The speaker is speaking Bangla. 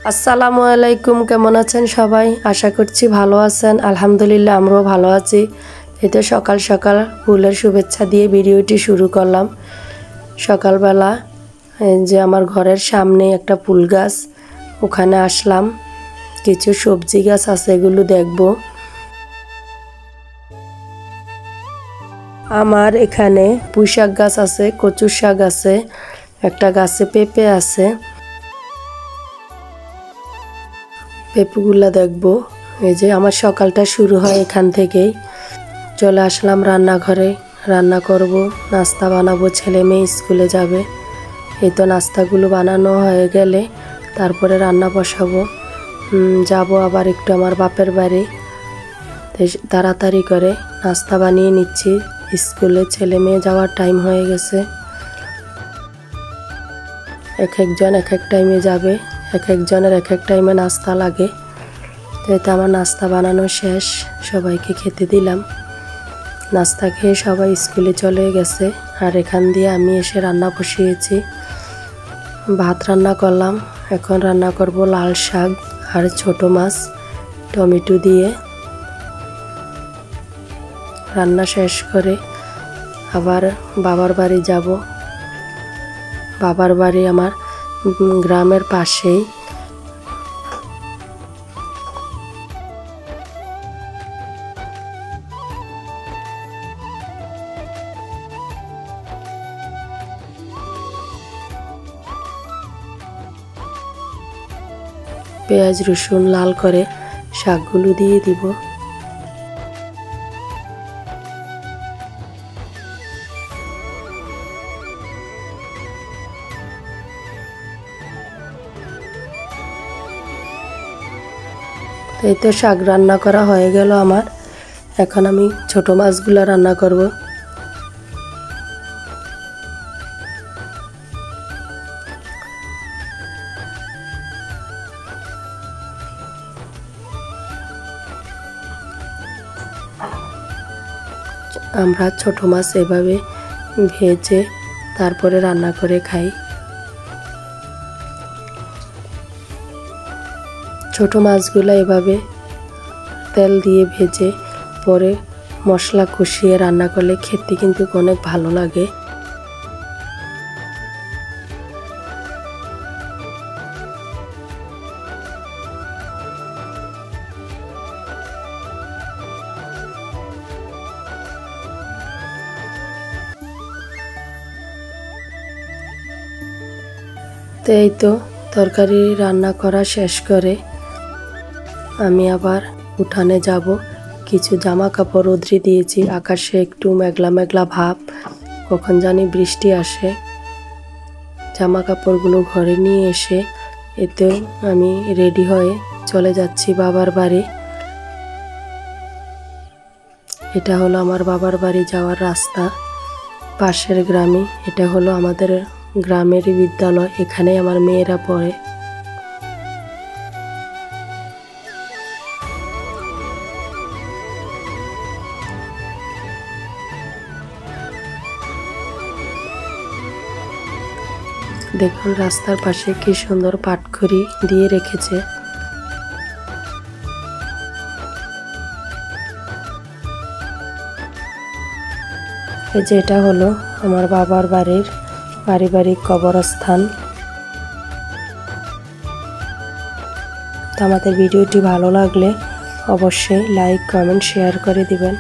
আসসালামু আলাইকুম, কেমন আছেন সবাই? আশা করছি ভালো আছেন। আলহামদুলিল্লাহ আমরাও ভালো আছি। এই তো সকাল সকাল ফুলের শুভেচ্ছা দিয়ে ভিডিওটি শুরু করলাম। সকালবেলা যে আমার ঘরের সামনে একটা ফুল গাছ, ওখানে আসলাম। কিছু সবজি গাছ আছে, এগুলো দেখব। আমার এখানে পুঁই শাক গাছ আছে, কচু শাক আছে, একটা গাছে পেঁপে আছে। পেঁপেগুলা দেখবো। এই যে আমার সকালটা শুরু হয় এখান থেকেই। চলে আসলাম রান্নাঘরে, রান্না করব, নাস্তা বানাবো, ছেলে মেয়ে স্কুলে যাবে। এই তো নাস্তাগুলো বানানো হয়ে গেলে তারপরে রান্না বসাবো। যাব আবার একটু আমার বাপের বাড়ি। তাড়াতাড়ি করে নাস্তা বানিয়ে নিচ্ছি, স্কুলে ছেলে মেয়ে যাওয়ার টাইম হয়ে গেছে। এক একজন এক এক টাইমে যাবে, এক একজনের এক এক টাইমে নাস্তা লাগে। তো আমার নাস্তা বানানো শেষ, সবাইকে খেতে দিলাম। নাস্তা খেয়ে সবাই স্কুলে চলে গেছে, আর এখান দিয়ে আমি এসে রান্না বসিয়েছি। ভাত রান্না করলাম, এখন রান্না করব লাল শাক আর ছোট মাছ টমেটো দিয়ে। রান্না শেষ করে আবার বাবার বাড়ি যাব। বাবার বাড়ি আমার গ্রামের পাশেই। পেঁয়াজ রসুন লাল করে শাকগুলো দিয়ে দিব। এই তো শাক রান্না করা হয়ে গেল আমার। এখন আমি ছোট মাছগুলো রান্না করব। আমরা ছোট মাছ এভাবে ভেজে তারপরে রান্না করে খাই। ছোট মাছগুলো এভাবে তেল দিয়ে ভেজে পরে মশলা কষিয়ে রান্না করলে খেতে কিন্তু অনেক ভালো লাগে। তো এই তো তরকারি রান্না করা শেষ করে আমি আবার উঠানে যাব। কিছু জামা কাপড় রোদ্রে দিয়েছি, আকাশে একটু মেঘলা মেঘলা ভাব, কখন জানি বৃষ্টি আসে। জামা কাপড়গুলো ঘরে নিয়ে এসে এতে আমি রেডি হয়ে চলে যাচ্ছি বাবার বাড়ি। এটা হলো আমার বাবার বাড়ি যাওয়ার রাস্তা, পাশের গ্রামে। এটা হলো আমাদের গ্রামেরই বিদ্যালয়, এখানেই আমার মেয়েরা পড়ে। দেখুন রাস্তার পাশে কি সুন্দর পাটখড়ি দিয়ে রেখেছে। এই যে এটা হলো আমার বাবার বাড়ির পারিবারিক কবরস্থান। আমাদের ভিডিওটি ভালো লাগলে অবশ্যই লাইক কমেন্ট শেয়ার করে দিবেন।